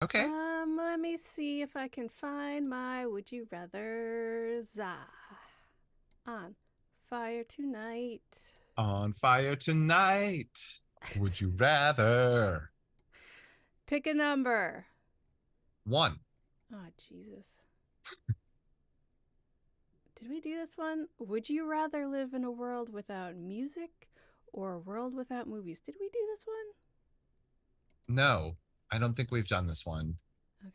Okay. Let me see if I can find my would you rather on fire tonight. On fire tonight. Would you rather? Pick a number. One. Oh, Jesus. Did we do this one? Would you rather live in a world without music or a world without movies? Did we do this one? No, I don't think we've done this one.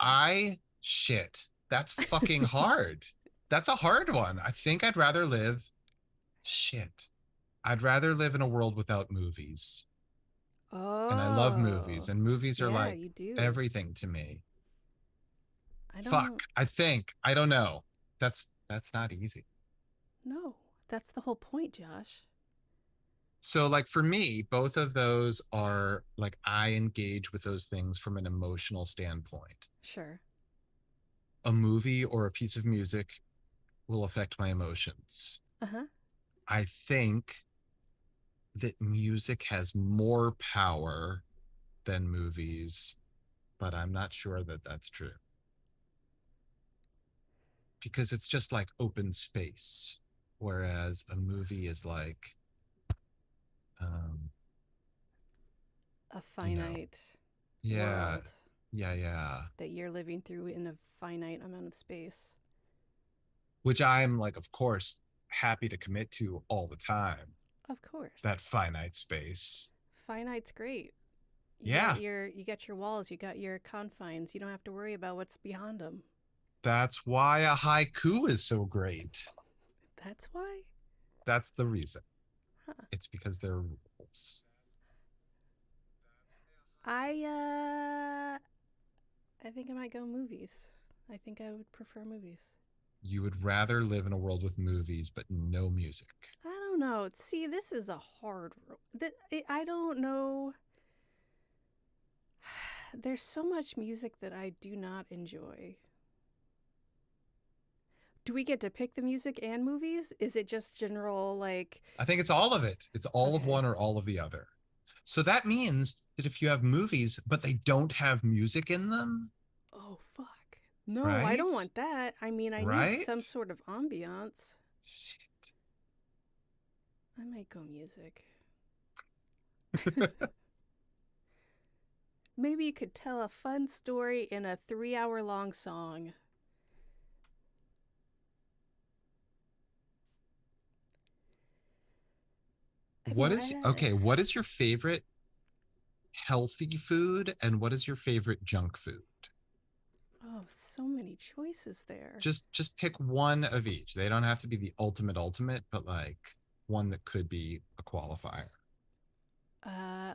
Okay. Shit. That's fucking hard. That's a hard one. I think I'd rather live. Shit. I'd rather live in a world without movies. And I love movies, Oh, and movies are yeah, like you do. everything to me. I don't Fuck. I think. I don't know. That's not easy. know. That's the whole point, Josh. So like for me, both of those are like I engage with those things from an emotional standpoint. Sure. A movie or a piece of music will affect my emotions. Uh huh. I think that music has more power than movies, but I'm not sure that that's true because it's just like open space, whereas a movie is like, um, A you know, finite yeah, world yeah. that you're living through in a finite amount of space. Which I'm like, of course, happy to commit to all the time. Of course. That finite space. Finite's great. Yeah, You got your walls, you got your confines. You don't have to worry about what's beyond them. that's why a haiku is so great. That's why? That's the reason. Huh. It's because there are rules. I think I might go movies. I think I would prefer movies. You would rather live in a world with movies, but no music. I don't know. See, this is a hard. I don't know. There's so much music that I do not enjoy. Do we get to pick the music and movies? Is it just general, like, I think it's all of it. It's all of okay. one or all of the other. So that means that if you have movies, but they don't have music in them, Oh, fuck. No, I right? don't want that. I mean, I need Right? some sort of ambiance. Shit. I might go music. Maybe you could tell a fun story in a 3 hour long song. I mean, What is okay? What is your favorite healthy food and what is your favorite junk food? oh, so many choices there. Just pick one of each. They don't have to be the ultimate, but like one that could be a qualifier. Uh,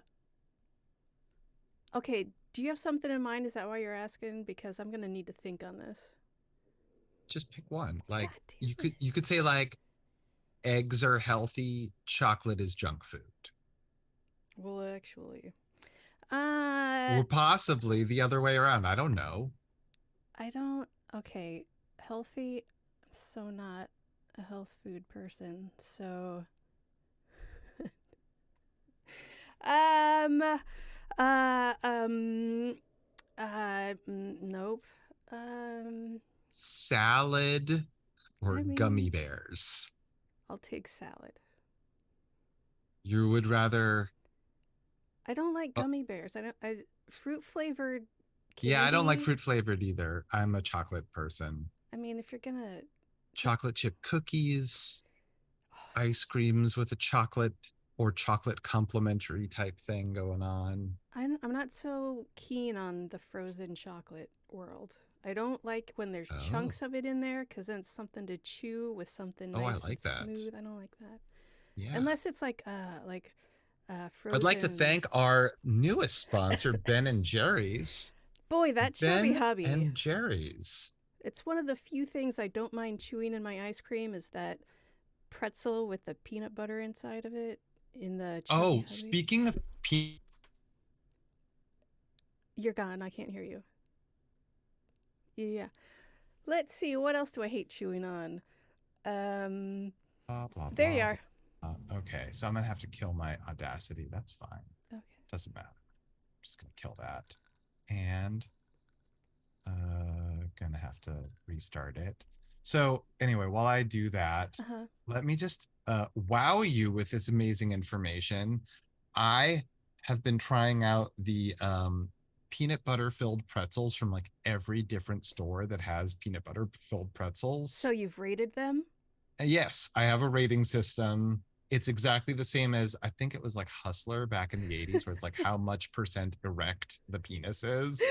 okay, do you have something in mind? Is that why you're asking? Because I'm gonna need to think on this. Just pick one. God Like you damn could it. you could say like eggs are healthy, chocolate is junk food. Well, actually, uh, Or possibly the other way around. I don't know. I don't. Okay, healthy. I'm so not a health food person. So, um, uh, um, nope. Um, Salad or I gummy mean, bears. I'll take salad. You would rather I don't like oh, gummy bears. I don't. I fruit flavored yeah, I don't like candy. fruit flavored either. I'm a chocolate person. I mean, if you're gonna just, Chocolate chip cookies, ice creams with a chocolate or chocolate complimentary type thing going on. I'm not so keen on the frozen chocolate world. I don't like when there's Oh, chunks of it in there because then it's something to chew with something oh, I nice and like that. smooth. I don't like that Yeah. unless it's like I'd like to frozen. thank our newest sponsor, Ben and Jerry's. Boy, that chubby Ben hubby. and Jerry's. It's one of the few things I don't mind chewing in my ice cream is that pretzel with the peanut butter inside of it in the chubby Oh, hubby. speaking of You're gone. I can't hear you. Yeah. Let's see. What else do I hate chewing on? Um, blah, blah, there you blah, are. blah. Okay, so I'm gonna have to kill my audacity. That's fine. Okay. Doesn't matter. I'm just gonna kill that. And gonna have to restart it. So anyway, while I do that, Uh-huh. let me just wow you with this amazing information. I have been trying out the peanut butter filled pretzels from like every different store that has peanut butter filled So pretzels. you've rated them? Yes, I have a rating system. It's exactly the same as I think it was like Hustler back in the 80s, where it's like how much percent erect the penis is.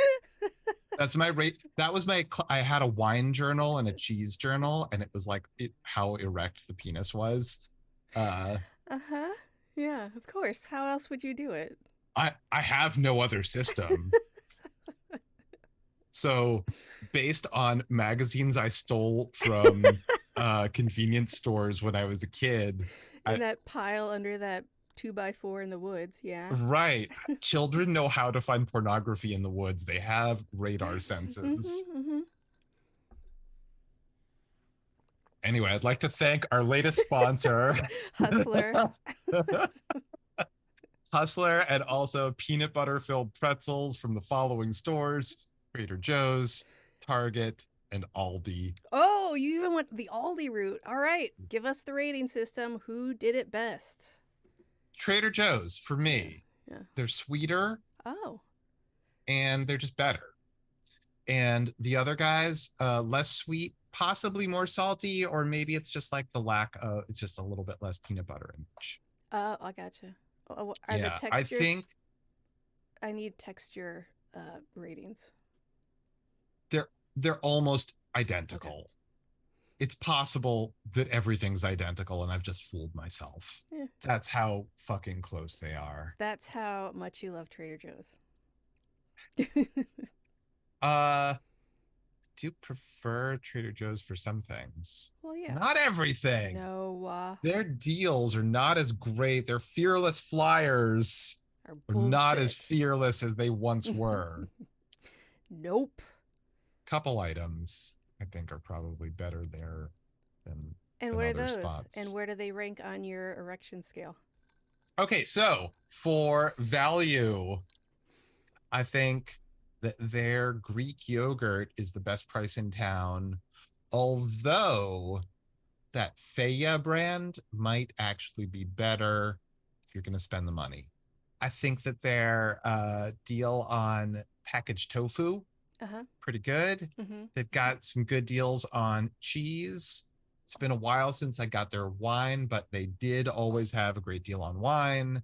That's my rate. That was my. I had a wine journal and a cheese journal, and it was like how erect the penis was. Uh, Uh-huh. Yeah, of course. How else would you do it? I have no other system. So, based on magazines I stole from convenience stores when I was a kid, In I that pile under that 2x4 in the woods, yeah. right. Children know how to find pornography in the woods. They have radar senses. Mm-hmm. Anyway, I'd like to thank our latest sponsor, Hustler. Hustler, and also peanut butter filled pretzels from the following stores: Trader Joe's, Target, and Aldi. Oh, you even went the Aldi route. All right, give us the rating system. Who did it best? Trader Joe's, for Yeah, me, yeah. they're sweeter Oh, and they're just better. And the other guys, less sweet, possibly more salty, or maybe it's just like the lack of, it's just a little bit less peanut butter in each. I gotcha. Oh, are the Yeah, I textures? think I need texture ratings. they're they're almost Okay. identical. It's possible that everything's identical and I've just fooled myself. Yeah. That's how fucking close they are. That's how much you love Trader Joe's. Uh do prefer Trader Joe's for some things. Well, yeah. Not everything. No, Their deals are not as great. Their fearless flyers are are not as bullshit. fearless as they once were. Nope. Couple items I think are probably better there than And than what are other those? And spots. where do they rank on your erection scale? Okay, so for value, I think that their Greek yogurt is the best price in town. Although that Feya brand might actually be better if you're going to spend the money. I think that their deal on packaged tofu, Uh huh. pretty good. Mm-hmm. They've got some good deals on cheese. It's been a while since I got their wine, but they did always have a great deal on wine.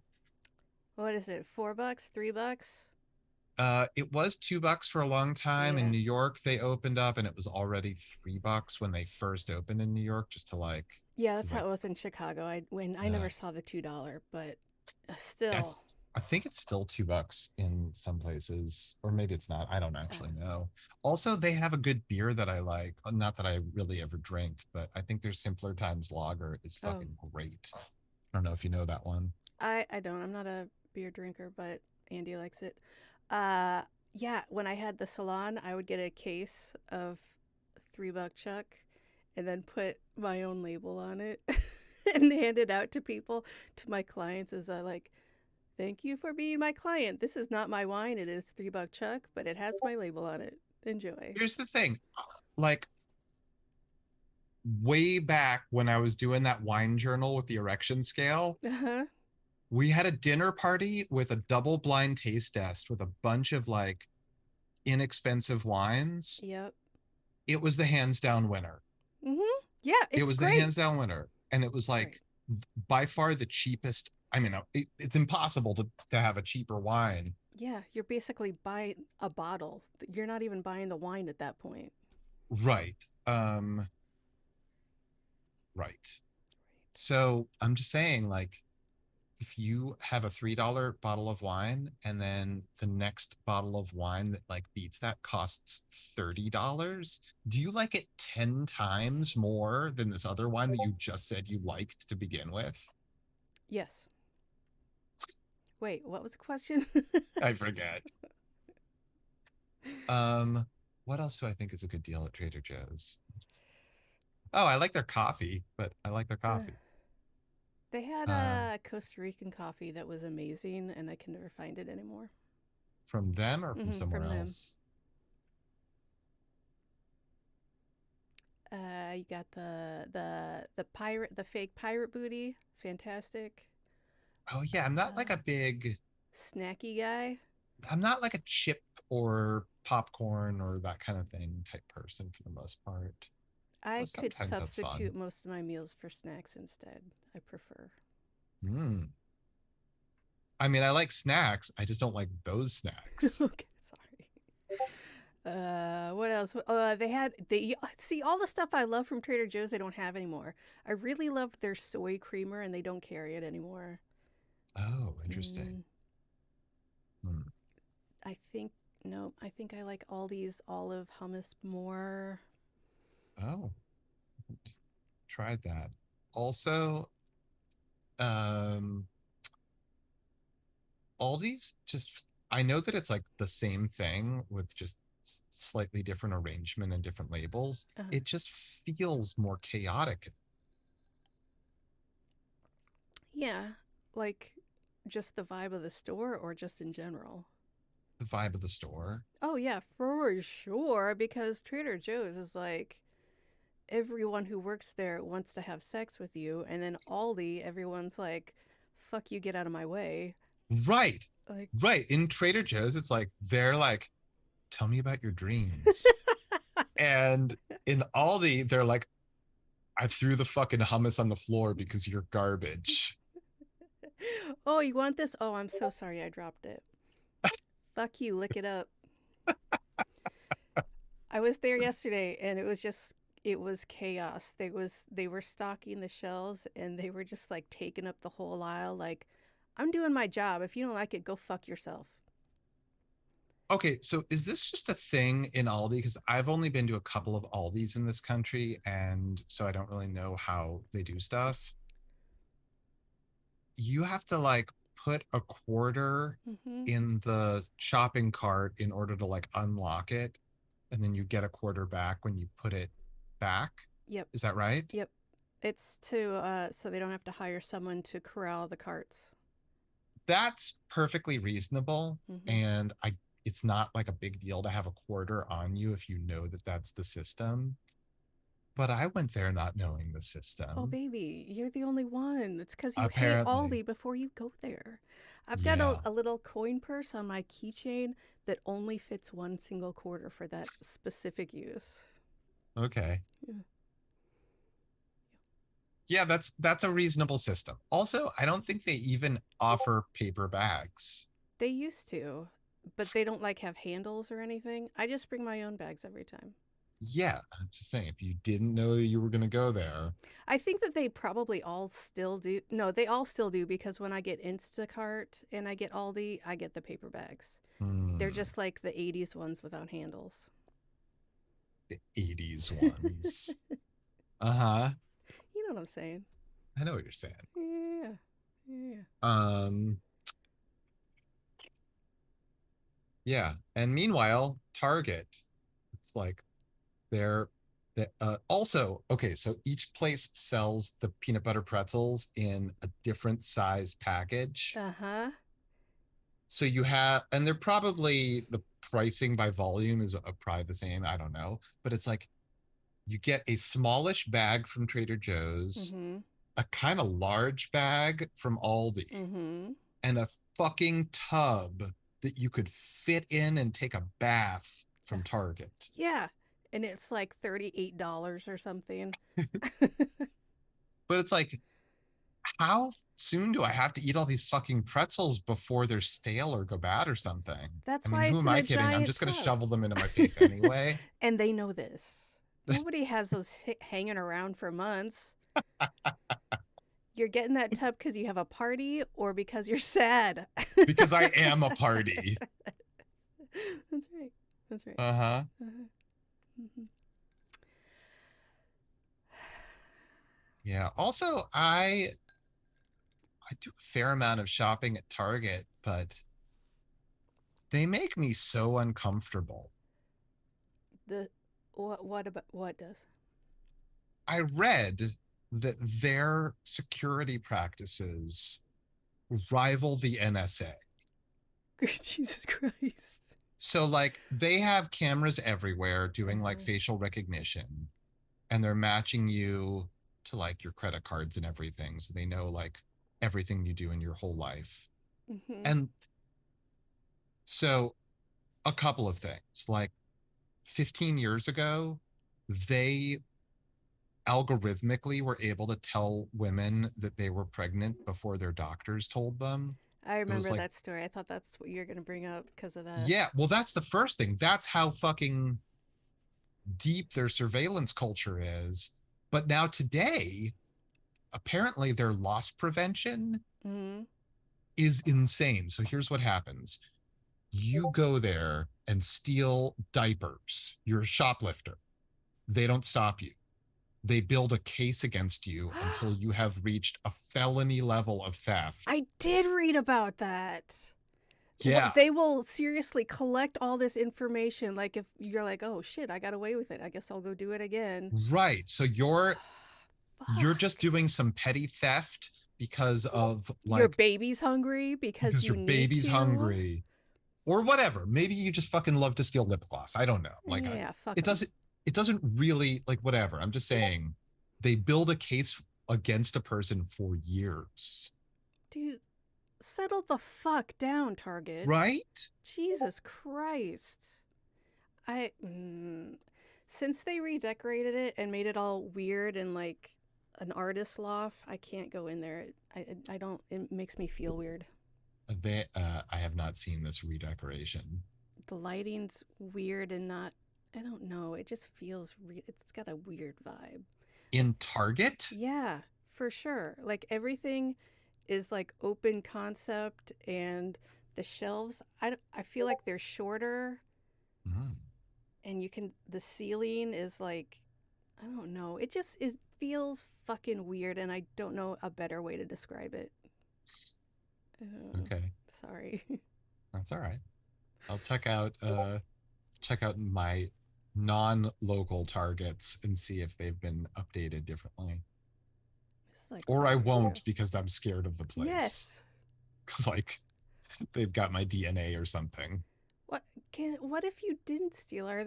What is it? $4? $3? It was $2 for a long time in Yeah. New York. They opened up, and it was already $3 when they first opened in New York. Just to like, Yeah, that's because how like, it was in Chicago. I uh, never saw the $2, but I, still. I think it's still $2 in some places, or maybe it's not. I don't actually know. Also, they have a good beer that I like. Not that I really ever drink, but I think their Simpler Times Lager is Oh, fucking great. I don't know if you know that one. I don't. I'm not a beer drinker, but Andy likes it. Uh, yeah. When I had the salon, I would get a case of $3 Chuck, and then put my own label on it, and hand it out to people, to my clients, as I like. Thank you for being my client. This is not my wine. It is $3 Chuck, but it has my label on it. Enjoy. Here's the thing, like way back when I was doing that wine journal with the erection scale, Uh huh. we had a dinner party with a double blind taste test with a bunch of like inexpensive wines. Yep. It was the hands down winner. Mhm. Yeah, It it's was the hands great. down winner. And it was It's great. like by far the cheapest. I mean, it's impossible to have a cheaper wine. Yeah, you're basically buying a bottle. You're not even buying the wine at that point. Right. Right. So I'm just saying, like, if you have a $3 bottle of wine and then the next bottle of wine that like beats that costs $30, do you like it 10 times more than this other wine that you just said you liked to begin with? Yes. Wait, what was the question? I forget. Um, what else do I think is a good deal at Trader Joe's? Oh, I like their coffee, but I like their uh, coffee. they had Uh, a Costa Rican coffee that was amazing, and I can never find it anymore. from them or from somewhere From them. else? You got the fake pirate booty. Fantastic. Oh yeah, I'm not like Uh, a big Snacky guy. I'm not like a chip or popcorn or that kind of thing type person for the most part. I Well, could sometimes that's fun. substitute most of my meals for snacks instead. I prefer. Mm. I mean, I like snacks. I just don't like those snacks. Okay, sorry. What else? They see all the stuff I love from Trader Joe's. They don't have anymore. I really loved their soy creamer, and they don't carry it anymore. Oh, interesting. Mm, Hmm. I think no. I think I like Aldi's olive hummus more. Oh, tried that. Also, um, Aldi's just, I know that it's like the same thing with just slightly different arrangement and different labels. Uh, It just feels more chaotic, yeah, like just the vibe of the store, or just in general. the vibe of the store. Oh yeah, for sure. Because Trader Joe's is like everyone who works there wants to have sex with you, and then Aldi, everyone's like, "Fuck you, get out of my way." Right. Like, Right. In Trader Joe's, it's like, they're like, tell me about your dreams. And in Aldi, they're like, I threw the fucking hummus on the floor because you're garbage. oh, you want this? Oh, I'm so sorry, I dropped it. Fuck you, lick it up. I was there yesterday, and it was chaos. They were stocking the shelves, and they were just like taking up the whole aisle. Like, I'm doing my job. If you don't like it, go fuck yourself. Okay, so is this just a thing in Aldi? Because I've only been to a couple of Aldis in this country, and so I don't really know how they do stuff. You have to like put a quarter Mm-hmm. in the shopping cart in order to like unlock it, and then you get a quarter back when you put it back. Yep. Is that right? Yep. It's to so they don't have to hire someone to corral the carts. That's perfectly reasonable, Mm-hmm. and I it's not like a big deal to have a quarter on you if you know that that's the system. But I went there not knowing the Oh, system. baby, you're the only one. It's because you hate Apparently. Aldi before you go there. I've got Yeah. a little coin purse on my keychain that only fits one single quarter for that specific use. Okay. Yeah. Yeah, that's a reasonable system. Also, I don't think they even offer paper bags. They used to, but they don't like have handles or anything. I just bring my own bags every time. Yeah, I'm just saying, if you didn't know you were going to go there. I think that they probably all still do. No, they all still do because when I get Instacart and I get Aldi, I get the paper bags. They're Hmm, just like the 80s ones without handles. the 80s ones. Uh-huh. You know what I'm saying? I know what you're saying. Yeah. Yeah. Um, yeah. And meanwhile, Target, it's like they're also okay, so each place sells the peanut butter pretzels in a different size package. Uh huh. So you have, and they're probably the pricing by volume is probably the same. I don't know, but it's like you get a smallish bag from Trader Mm Joe's, hmm. a kind of large bag from Aldi, Mm hmm. and a fucking tub that you could fit in and take a bath from Target. Yeah. And it's like $38 or something. But it's like, how soon do I have to eat all these fucking pretzels before they're stale or go bad or something? I That's mean, why who it's am in I a kidding? I'm giant just going to tub. shovel them into my face anyway. And they know this. Nobody has those hanging around for months. You're getting that tub because you have a party or because you're sad. Because I am a party. That's right. That's right. Uh-huh. Uh-huh. Mhm. Yeah. Also, I do a fair amount of shopping at Target, but they make me so uncomfortable. The what about what does? I read that their security practices rival the NSA. Jesus Christ. So like they have cameras everywhere doing like Uh-huh. facial recognition, and they're matching you to like your credit cards and everything. So they know like everything you do in your whole life. Mm-hmm. And so a couple of things like 15 years ago, they algorithmically were able to tell women that they were pregnant before their doctors told them. I It was remember like, that story. I thought that's what you're gonna bring up because of that. yeah, well, that's the first thing. That's how fucking deep their surveillance culture is. But now today, apparently their loss prevention Mm-hmm. is insane. So here's what happens. You go there and steal diapers. You're a shoplifter. They don't stop you. They build a case against you until you have reached a felony level of theft. I did read about that. Yeah, They will seriously collect all this information. Like if you're like, oh shit, I got away with it. I guess I'll go do it again. right. So you're just Fuck. doing some petty theft because of Your like baby's hungry because because you your need baby's to. hungry or whatever. Maybe you just fucking love to steal lip gloss. I don't know. Like Yeah, fuck it them. doesn't it doesn't really like whatever. I'm just saying they build a case against a person for years. Dude, settle the fuck down, Target. Right? Jesus Christ. I. Since they redecorated it and made it all weird and like an artist loft, I can't go in there. I don't. It makes me feel weird. I have not seen this redecoration. The lighting's weird and not. I don't know. It just feels. It's got a weird vibe. Like, In Target? yeah, for sure. Like everything is like open concept and the shelves. I feel like they're shorter Mm, and you can. The ceiling is like. I don't know. It just is feels fucking weird, and I don't know a better way to describe it. Uh, okay. sorry. That's all right. I'll check out my non-local targets and see if they've been updated differently. This is like Or I 5 years ago. won't because I'm scared of the place. Yes. Cuz like they've got my DNA or something. What can? What if you didn't steal? Are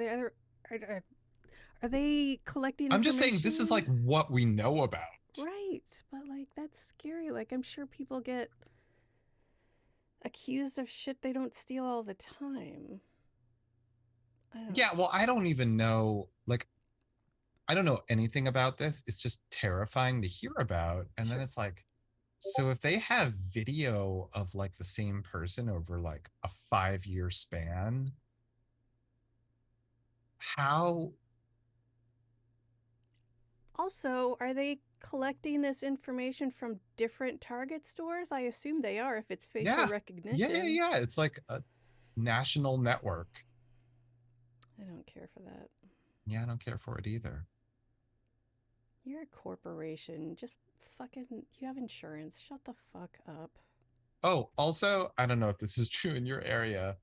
they collecting I'm just saying this is like information? what we know about. Right, but like that's scary. Like I'm sure people get accused of shit they don't steal all the time. I don't. Yeah, well, I don't even know like I don't know anything about this. It's just terrifying to hear about. And then Sure. it's like, so if they have video of like the same person over like a 5 year span, how? Also, are they collecting this information from different Target stores? I assume they are if it's facial Yeah, recognition. yeah. It's like a national network. I don't care for that. Yeah, I don't care for it either. You're a corporation. Just fucking. You have insurance. Shut the fuck up. Oh, also, I don't know if this is true in your area.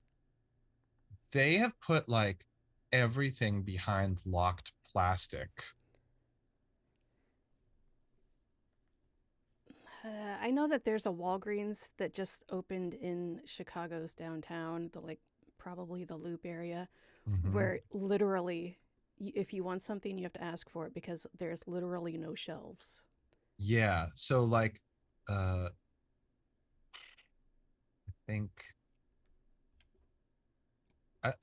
They have put like everything behind locked plastic. I know that there's a Walgreens that just opened in Chicago's downtown, the like probably the Loop area, Mm-hmm. where literally, if you want something, you have to ask for it because there's literally no shelves. Yeah. So like I think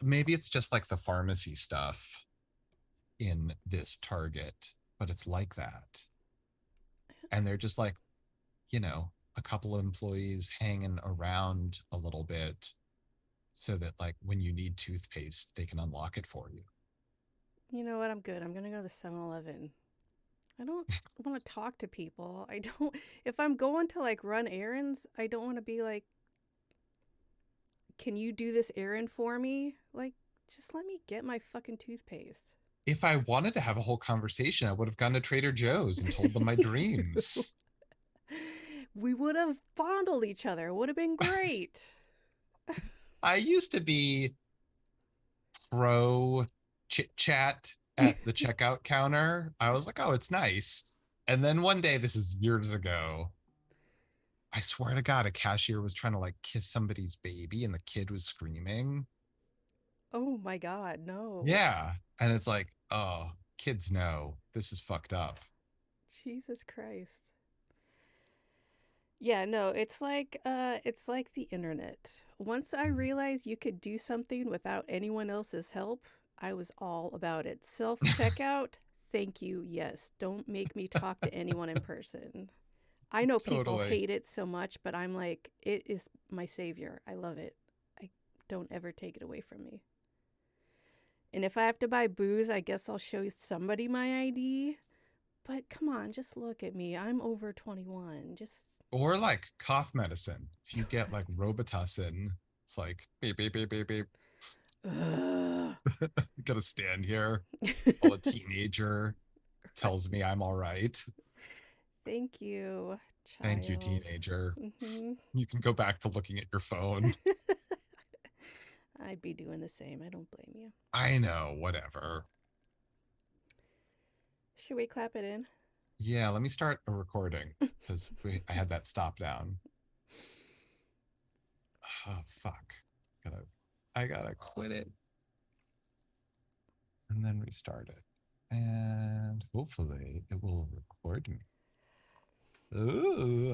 maybe it's just like the pharmacy stuff in this Target, but it's like that. And they're just like, a couple of employees hanging around a little bit so that like when you need toothpaste, they can unlock it for you. You know what? I'm good. I'm gonna go to the 7-Eleven. I don't want to talk to people. I don't. If I'm going to like run errands, I don't want to be like, can you do this errand for me? Like, just let me get my fucking toothpaste. If I wanted to have a whole conversation, I would have gone to Trader Joe's and told them my dreams. We would have fondled each other. It would have been great. I used to be pro chit chat at the checkout counter. I was like, oh, it's nice. And then one day, this is years ago, I swear to God, a cashier was trying to like kiss somebody's baby and the kid was screaming. Oh my god, no. Yeah. And it's like, oh, kids know. this is fucked up. Jesus Christ. Yeah, no, it's like the internet. Once I realized you could do something without anyone else's help, I was all about it. Self-checkout? Thank you. Yes. Don't make me talk to anyone in person. I know people Totally. hate it so much, but I'm like, it is my savior. I love it. I don't ever take it away from me. And if I have to buy booze, I guess I'll show somebody my ID. But come on, just look at me. I'm over 21. Just Or like cough medicine. If you get like Robitussin, it's like beep beep beep beep beep. Ugh. You gotta stand here while a teenager tells me I'm all right. Thank you, Thank you, child. teenager. Hmm. You can go back to looking at your phone. I'd be doing the same. I don't blame you. I know, whatever. Should we clap it in? Yeah, let me start a recording because I had that stop down. Oh fuck. Gotta I gotta quit it and then restart it. And hopefully it will record me. Ooh,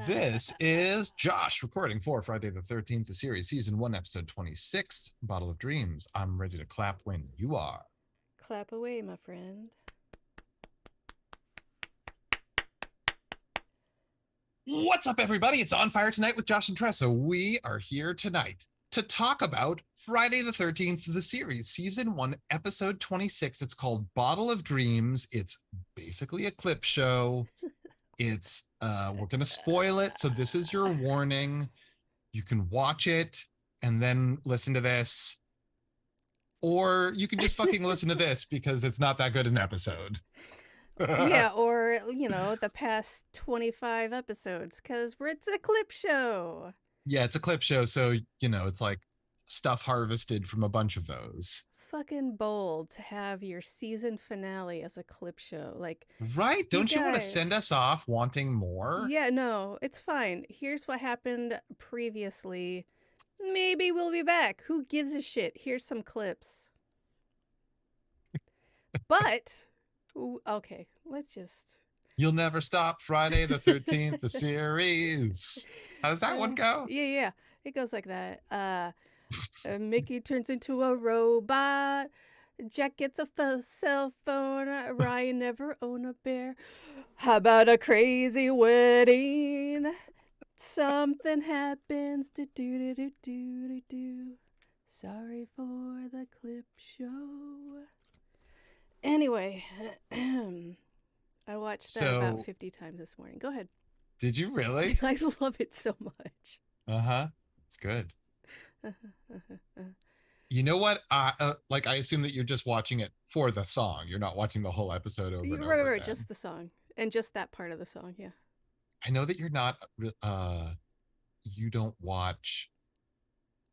this is Josh recording for Friday the 13th, the series, season 1, episode 26, Bottle of Dreams. I'm ready to clap when you are. Clap away, my friend. What's up, everybody? It's On Fire Tonight with Josh and Tressa. We are here tonight to talk about Friday the 13th, the series, season 1, episode 26. It's called Bottle of Dreams. It's basically a clip show. It's we're gonna spoil it, so this is your warning. You can watch it and then listen to this, or you can just fucking listen to this because it's not that good an episode. Yeah, or, the past 25 episodes, because it's a clip show. Yeah, it's a clip show, so, it's like stuff harvested from a bunch of those. Fucking bold to have your season finale as a clip show. Like, Right? Don't you want to guys, send us off wanting more? yeah, no, it's fine. Here's what happened previously. Maybe we'll be back. Who gives a shit? Here's some clips. But, okay, let's just. You'll Never Stop, Friday the 13th, the series. How does that one go? Yeah. It goes like that. Mickey turns into a robot. Jack gets a cell phone. Ryan never owned a bear. How about a crazy wedding? Something happens. Do do do do do. Sorry for the clip show. Anyway, I watched that about 50 times this morning. Go ahead. Did you really? I love it so much. Uh-huh. It's good. You know what? I assume that you're just watching it for the song. You're not watching the whole episode over and over Right, again. just the song. And just that part of the song, yeah. I know that you're not, you don't watch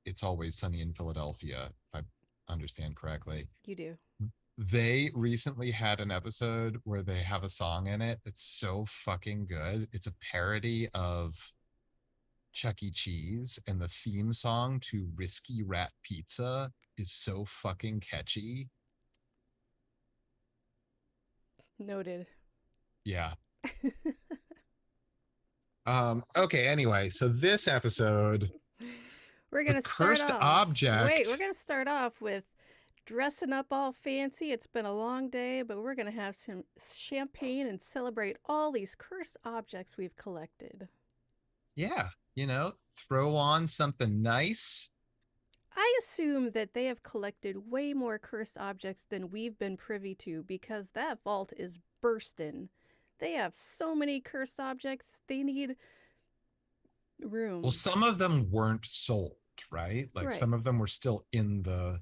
It's Always Sunny in Philadelphia, if I understand correctly. You do. They recently had an episode where they have a song in it that's so fucking good. It's a parody of Chuck E. Cheese, and the theme song to Risky Rat Pizza is so fucking catchy. Noted. Yeah. Okay, anyway, so this episode, we're gonna cursed object. Wait, we're gonna start off with dressing up all fancy. It's been a long day, but we're gonna have some champagne and celebrate all these cursed objects we've collected. Yeah, throw on something nice. I assume that they have collected way more cursed objects than we've been privy to because that vault is bursting. They have so many cursed objects, they need room. Well, some of them weren't sold, right? Like some of them were still in the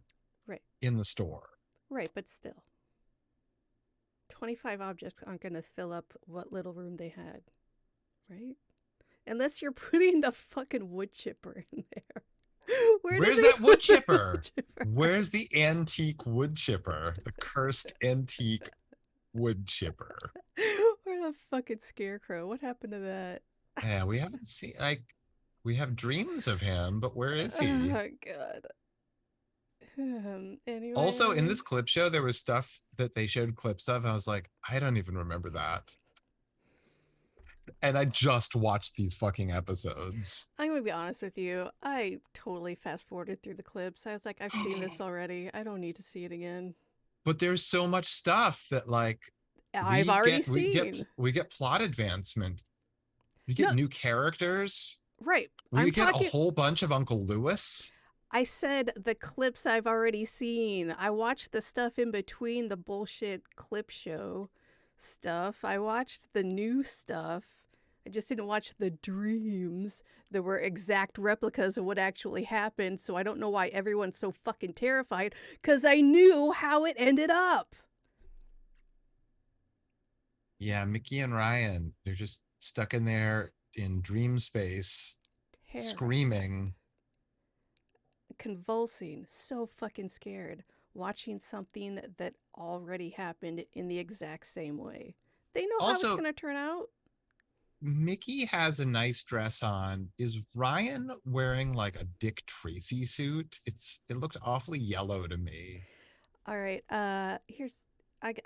store. Right, but still. 25 objects aren't going to fill up what little room they had, right? Unless you're putting the fucking wood chipper in there. Where's that wood chipper? Where's the antique wood chipper? The cursed antique wood chipper. Or the fucking scarecrow. What happened to that? Yeah, we haven't seen, we have dreams of him, but where is he? Oh, God. Also, in Anyway. this clip show, there was stuff that they showed clips of. I was like, I don't even remember that. And I just watched these fucking episodes. I'm gonna be honest with you. I totally fast forwarded through the clips. I was like, I've seen this already. I don't need to see it again. But there's so much stuff that like I've we already get we get seen. we get plot advancement. We get No, new characters. right. I'm We get a talking. whole bunch of Uncle Lewis. I said the clips I've already seen. I watched the stuff in between the bullshit clip show stuff. I watched the new stuff. I just didn't watch the dreams that were exact replicas of what actually happened. So I don't know why everyone's so fucking terrified, because I knew how it ended up. Yeah, Mickey and Ryan, they're just stuck in there in dream space, Terrified. screaming. Convulsing. So fucking scared. Watching something that already happened in the exact same way. They know how it's Also, going to turn out. Mickey has a nice dress on. Is Ryan wearing like a Dick Tracy suit? It looked awfully yellow to me. All right. Here's.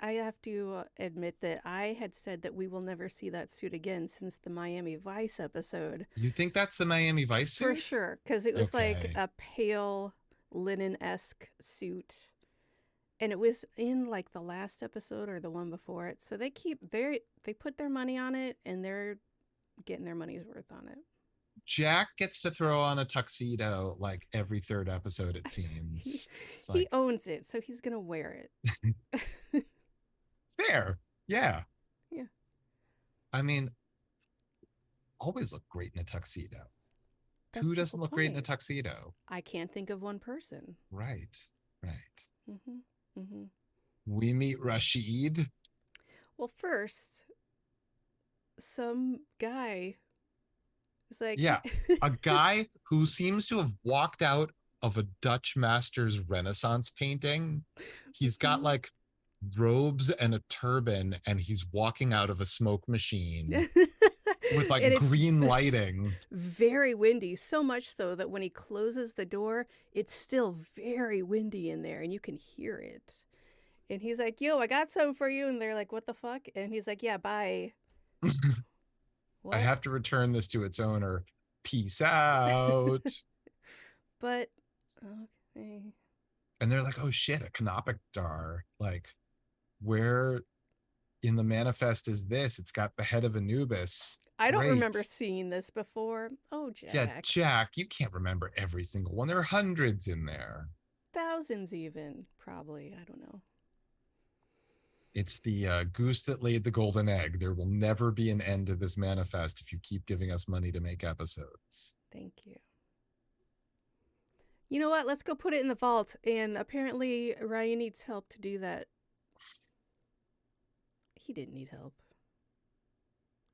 I have to admit that I had said that we will never see that suit again since the Miami Vice episode. You think that's the Miami Vice For suit? sure. Because it was like Okay. a pale linen esque suit. And it was in like the last episode or the one before it. So they put their money on it and they're getting their money's worth on it. Jack gets to throw on a tuxedo like every third episode, it he seems. It's he like, owns it, so he's gonna wear it. fair. Yeah. Yeah, I mean, always look great in a tuxedo. Who that's the whole doesn't look great in a point. tuxedo? I can't think of one person. Right. Right. Mm-hmm. Mm-hmm. We meet Rashid. Well, first, some guy is like, Yeah. A guy who seems to have walked out of a Dutch master's Renaissance painting. He's got mm-hmm. like robes and a turban, and he's walking out of a smoke machine and with like it's green lighting. very windy, so much so that when he closes the door, it's still very windy in there, and you can hear it. And he's like, "Yo, I got something for you," and they're like, "What the fuck?" And he's like, "Yeah, bye." I What? have to return this to its owner. Peace out. But okay. And they're like, oh shit, a canopic jar. Like, where in the manifest is this? It's got the head of Anubis. I don't remember Great. seeing this before. Oh, Yeah, Jack. Jack, you can't remember every single one. There are hundreds in there. Thousands, even. Probably. I don't know. It's the goose that laid the golden egg. There will never be an end to this manifest if you keep giving us money to make episodes. Thank you. You know what? Let's go put it in the vault. And apparently, Ryan needs help to do that. He didn't need help.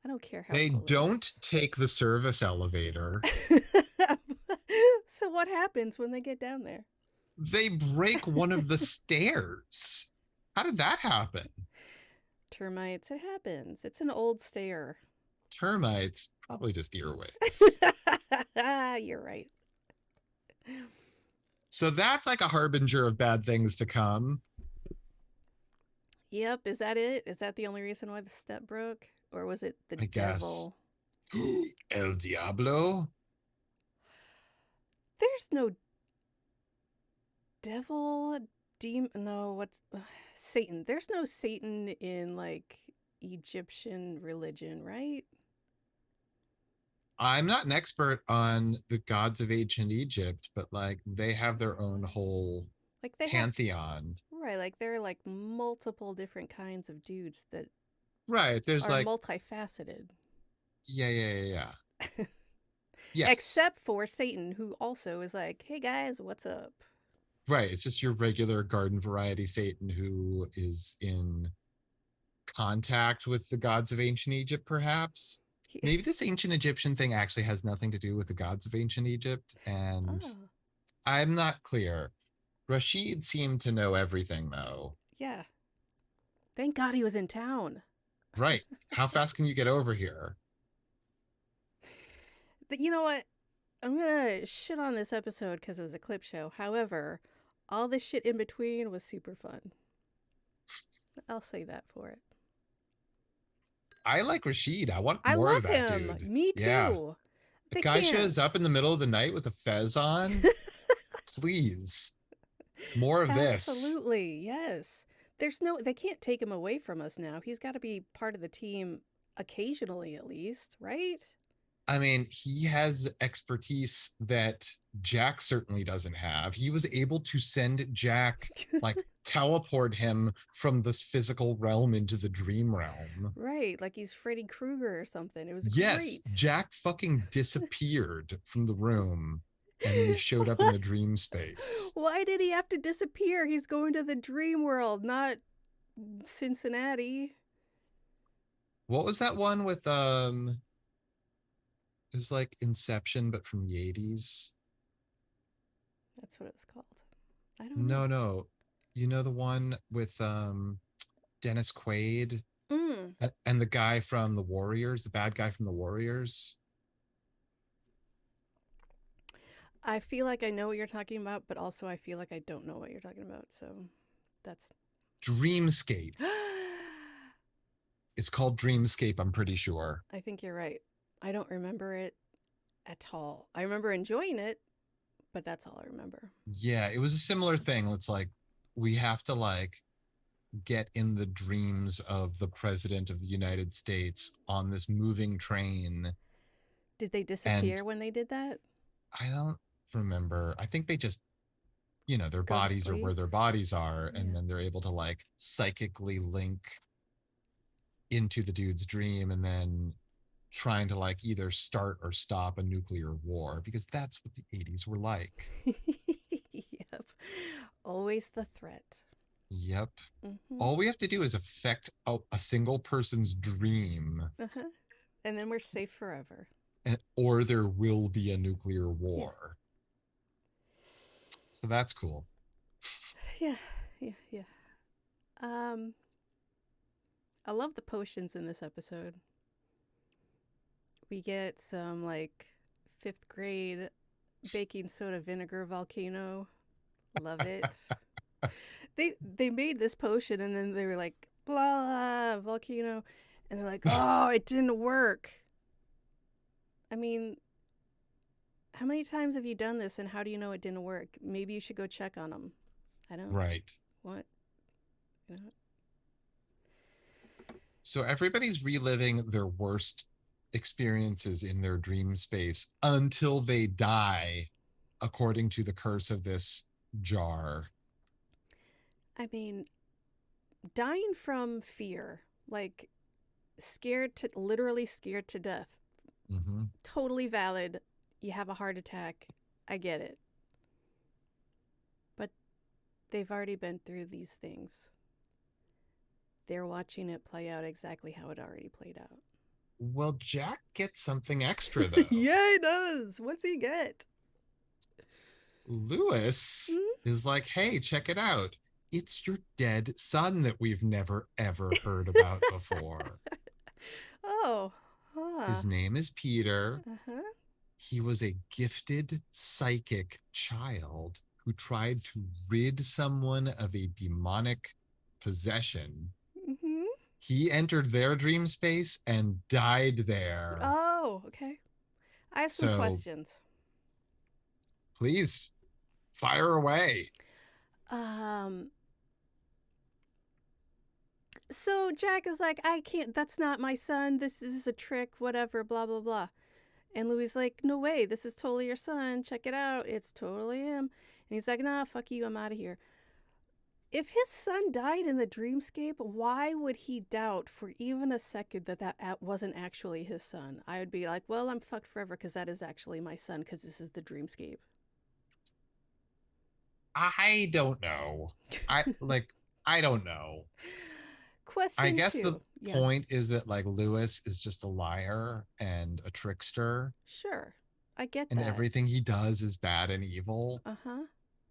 I don't care how They cool it don't take the service elevator. is. So, what happens when they get down there? They break one of the stairs. How did that happen? Termites. It happens. It's an old stair. Termites, probably just earwigs. You're right. So that's like a harbinger of bad things to come. Yep. Is that it? Is that the only reason why the step broke? Or was it the I guess. devil? El Diablo? There's no devil, demon. No, what's Satan? There's no Satan in like Egyptian religion, right? I'm not an expert on the gods of ancient Egypt, but like they have their own whole Like they have, pantheon. right? Like there are like multiple different kinds of dudes that Right. There's are like, multifaceted. yeah. Yes. Except for Satan, who also is like, hey guys, what's up? Right. It's just your regular garden variety Satan who is in contact with the gods of ancient Egypt, perhaps. Maybe this ancient Egyptian thing actually has nothing to do with the gods of ancient Egypt. And Oh, I'm not clear. Rashid seemed to know everything, though. yeah. Thank God he was in town. Right. How fast can you get over here? But you know what? I'm gonna shit on this episode because it was a clip show. However, All this shit in between was super fun. I'll say that for it. I like Rashid. I want I more of love that him. dude. Me Yeah. too. The They guy shows can't. up in the middle of the night with a fez on. Please. More of this. Absolutely. Yes. They can't take him away from us now. He's got to be part of the team occasionally at least, right? I mean, he has expertise that Jack certainly doesn't have. He was able to send Jack, like, teleport him from this physical realm into the dream realm. Right, like he's Freddy Krueger or something. It was Yes, great. Jack fucking disappeared from the room and then he showed up in the dream space. Why did he have to disappear? He's going to the dream world, not Cincinnati. What was that one with it was like Inception but from the 80s? That's what it was called. I don't know. No, no. You know the one with Dennis Quaid Mm. and the guy from the Warriors, the bad guy from the Warriors? I feel like I know what you're talking about, but also I feel like I don't know what you're talking about. So that's. Dreamscape. I It's called Dreamscape, I'm pretty sure. think you're right. I don't remember it at all. I remember enjoying it, but that's all I remember. Yeah, it was a similar thing. It's like we have to like get in the dreams of the president of the United States on this moving train. Did they And disappear when they did that? I don't remember. I think they just, their Go to bodies are where sleep? their bodies are. And Yeah. then they're able to like psychically link into the dude's dream and then trying to like either start or stop a nuclear war because that's what the 80s were like. Yep. Always the threat. Yep. Mm-hmm. All we have to do is affect a single person's dream, Uh-huh. And then we're safe forever. or there will be a nuclear Yeah. war. So that's cool. Yeah. Yeah. Yeah. Um, I love the potions in this episode. We get some like fifth grade baking soda vinegar volcano. Love it. They made this potion and then they were like blah, blah volcano, and they're like, oh, it didn't work. I mean, how many times have you done this and how do you know it didn't work? Maybe you should go check on them. I don't Right. what you know. So everybody's reliving their worst experiences in their dream space until they die, according to the curse of this jar. I mean, dying from fear, like literally scared to death. Mm-hmm. Totally valid. You have a heart attack. I get it. But they've already been through these things. They're watching it play out exactly how it already played out. Well, Jack gets something extra, though. Yeah, he does. What's he get? Lewis Hmm? is like, hey, check it out. It's your dead son that we've never, ever heard about before. Oh, huh. His name is Peter. Uh-huh. He was a gifted psychic child who tried to rid someone of a demonic possession. Mm-hmm. He entered their dream space and died there. Oh, okay. I have some So questions. please fire away. Um, so Jack is like, I can't, that's not my son. This is a trick, whatever, blah, blah, blah. And Louis is like, no way, this is totally your son. Check it out. It's totally him. And he's like, nah, fuck you, I'm out of here. If his son died in the dreamscape, why would he doubt for even a second that that wasn't actually his son? I would be like, well, I'm fucked forever because that is actually my son because this is the dreamscape. I don't know. I don't know. I Question guess the two. Yeah, point is that like Lewis is just a liar and a trickster, sure. I get and that. everything he does is bad and evil. Uh huh.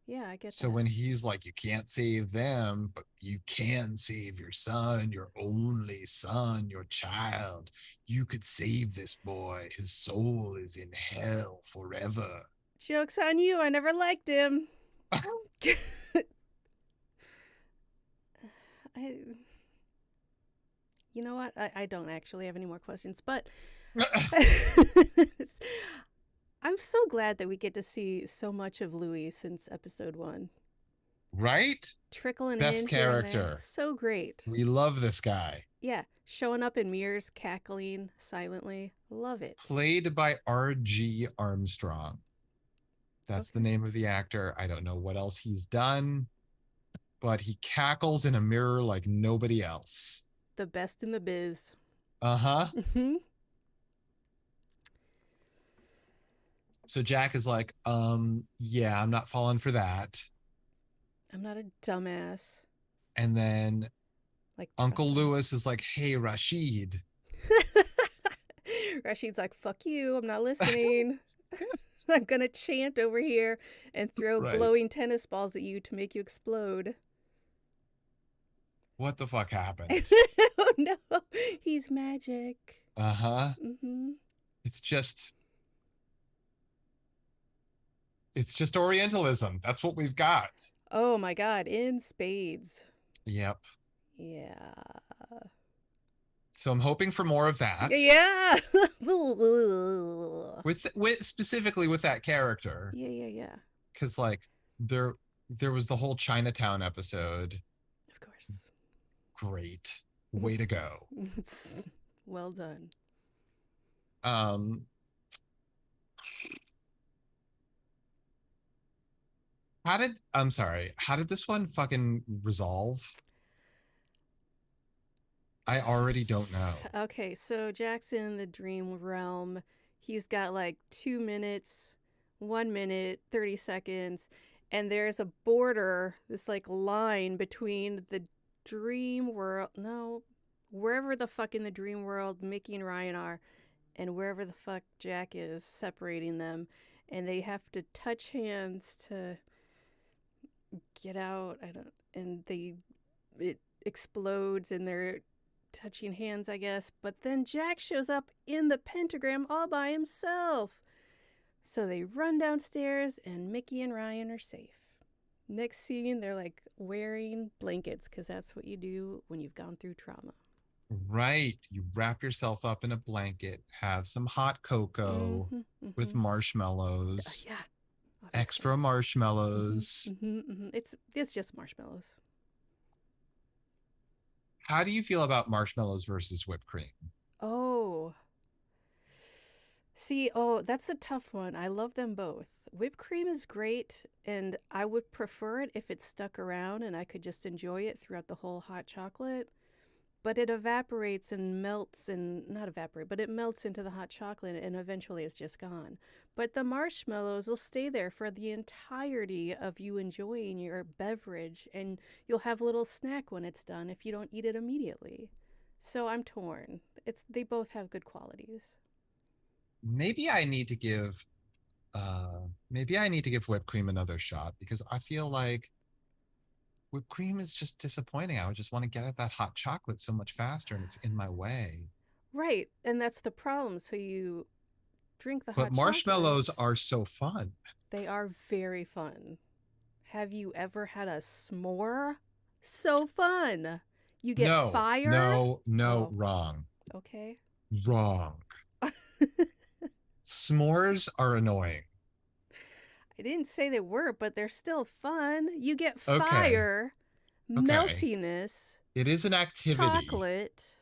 Yeah, I get So that. when he's like, you can't save them, but you can save your son, your only son, your child. You could save this boy. His soul is in hell forever. Joke's on you. I never liked him. you know what? I don't actually have any more questions, but I'm so glad that we get to see so much of Louis since episode 1. Right? Trickling Best in here and there. character. So great. We love this guy. Yeah, showing up in mirrors, cackling silently. Love it. Played by R.G. Armstrong. That's Okay. the name of the actor. I don't know what else he's done, but he cackles in a mirror like nobody else. The best in the biz. Uh-huh. So Jack is like, yeah, I'm not falling for that. I'm not a dumbass. And then Like Uncle Lewis is like, hey, Rashid. Rashid's like, fuck you, I'm not listening. I'm gonna chant over here and throw glowing tennis balls at you to make you explode. What the fuck happened? Oh no, he's magic. Uh-huh. It's just Orientalism. That's what we've got. Oh my god, in spades. Yep. Yeah. So I'm hoping for more of that. Yeah. with specifically with that character. Yeah. Because like there was the whole Chinatown episode. Of course. Great. Way to go. Well done. How did this one fucking resolve? I already don't know. Okay, so Jack's in the dream realm. He's got like 2 minutes, 1 minute, 30 seconds, and there's a border, this like line between the dream world, wherever the fuck in the dream world Mickey and Ryan are, and wherever the fuck Jack is, separating them, and they have to touch hands to get out. It explodes and they're touching hands, I guess, but then Jack shows up in the pentagram all by himself. So they run downstairs and Mickey and Ryan are safe. Next scene, they're like wearing blankets because that's what you do when you've gone through trauma. Right. You wrap yourself up in a blanket, have some hot cocoa with marshmallows. Yeah. Obviously. Extra marshmallows. It's just marshmallows. How do you feel about marshmallows versus whipped cream? Oh. See, that's a tough one. I love them both. Whipped cream is great, and I would prefer it if it stuck around and I could just enjoy it throughout the whole hot chocolate. But it evaporates and melts, and not evaporate, but it melts into the hot chocolate and eventually it's just gone. But the marshmallows will stay there for the entirety of you enjoying your beverage, and you'll have a little snack when it's done if you don't eat it immediately. So I'm torn. They both have good qualities. Maybe I need to give whipped cream another shot, because I feel like whipped cream is just disappointing. I would just want to get at that hot chocolate so much faster, and it's in my way. Right, and that's the problem. So you drink the hot chocolate. But marshmallows are so fun. They are very fun. Have you ever had a s'more? So fun. You get fire? No, wrong. Okay. Wrong. S'mores are annoying. I didn't say they were, but they're still fun. You get fire, meltiness. It is an activity. Chocolate.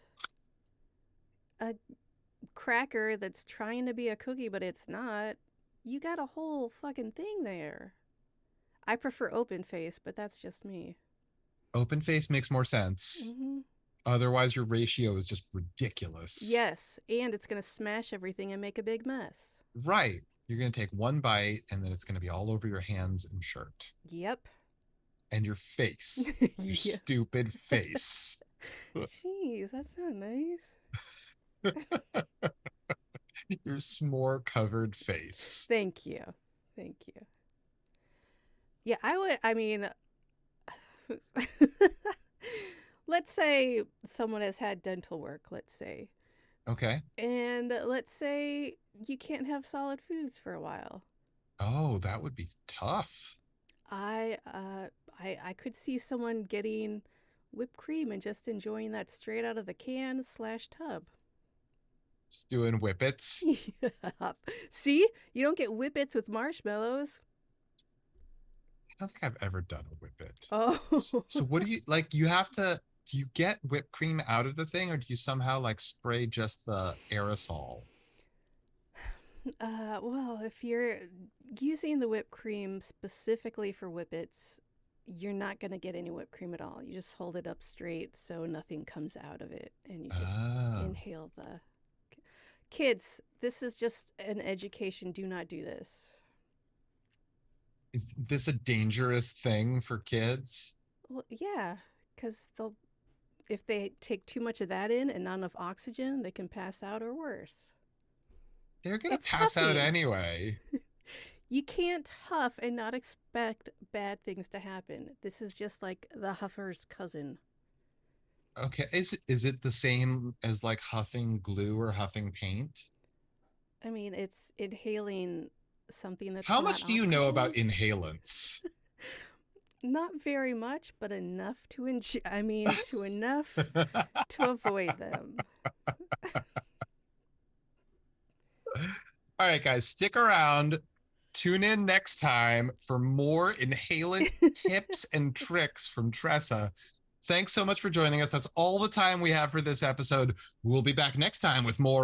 A cracker that's trying to be a cookie, but it's not. You got a whole fucking thing there. I prefer open face, but that's just me. Open face makes more sense. Otherwise, your ratio is just ridiculous. Yes, and it's going to smash everything and make a big mess. Right. You're going to take one bite, and then it's going to be all over your hands and shirt. Yep. And your face. Your stupid face. Jeez, that's not nice. Your s'more-covered face. Thank you. Yeah, let's say someone has had dental work, let's say. Okay. And let's say you can't have solid foods for a while. Oh, that would be tough. I could see someone getting whipped cream and just enjoying that straight out of the can slash tub. Just doing whippets. Yep. See, you don't get whippets with marshmallows. I don't think I've ever done a whippet. Oh, So what do you like? You have to. Do you get whipped cream out of the thing, or do you somehow like spray just the aerosol? well, if you're using the whipped cream specifically for whippets, you're not going to get any whipped cream at all. You just hold it up straight so nothing comes out of it and you just Oh, inhale the. Kids, this is just an education. Do not do this. is this a dangerous thing for kids? Well, yeah, because they'll if they take too much of that in and not enough oxygen, they can pass out or worse. They're gonna It's pass out huffing. anyway. You can't huff and not expect bad things to happen. This is just like the huffer's cousin. Okay, is it the same as like huffing glue or huffing paint? I mean, it's inhaling something that's How not much do you know about oxygen. inhalants? Not very much, but enough to I mean, to enough to avoid them. All right, guys, stick around. Tune in next time for more inhalant tips and tricks from Tressa. Thanks so much for joining us. That's all the time we have for this episode. We'll be back next time with more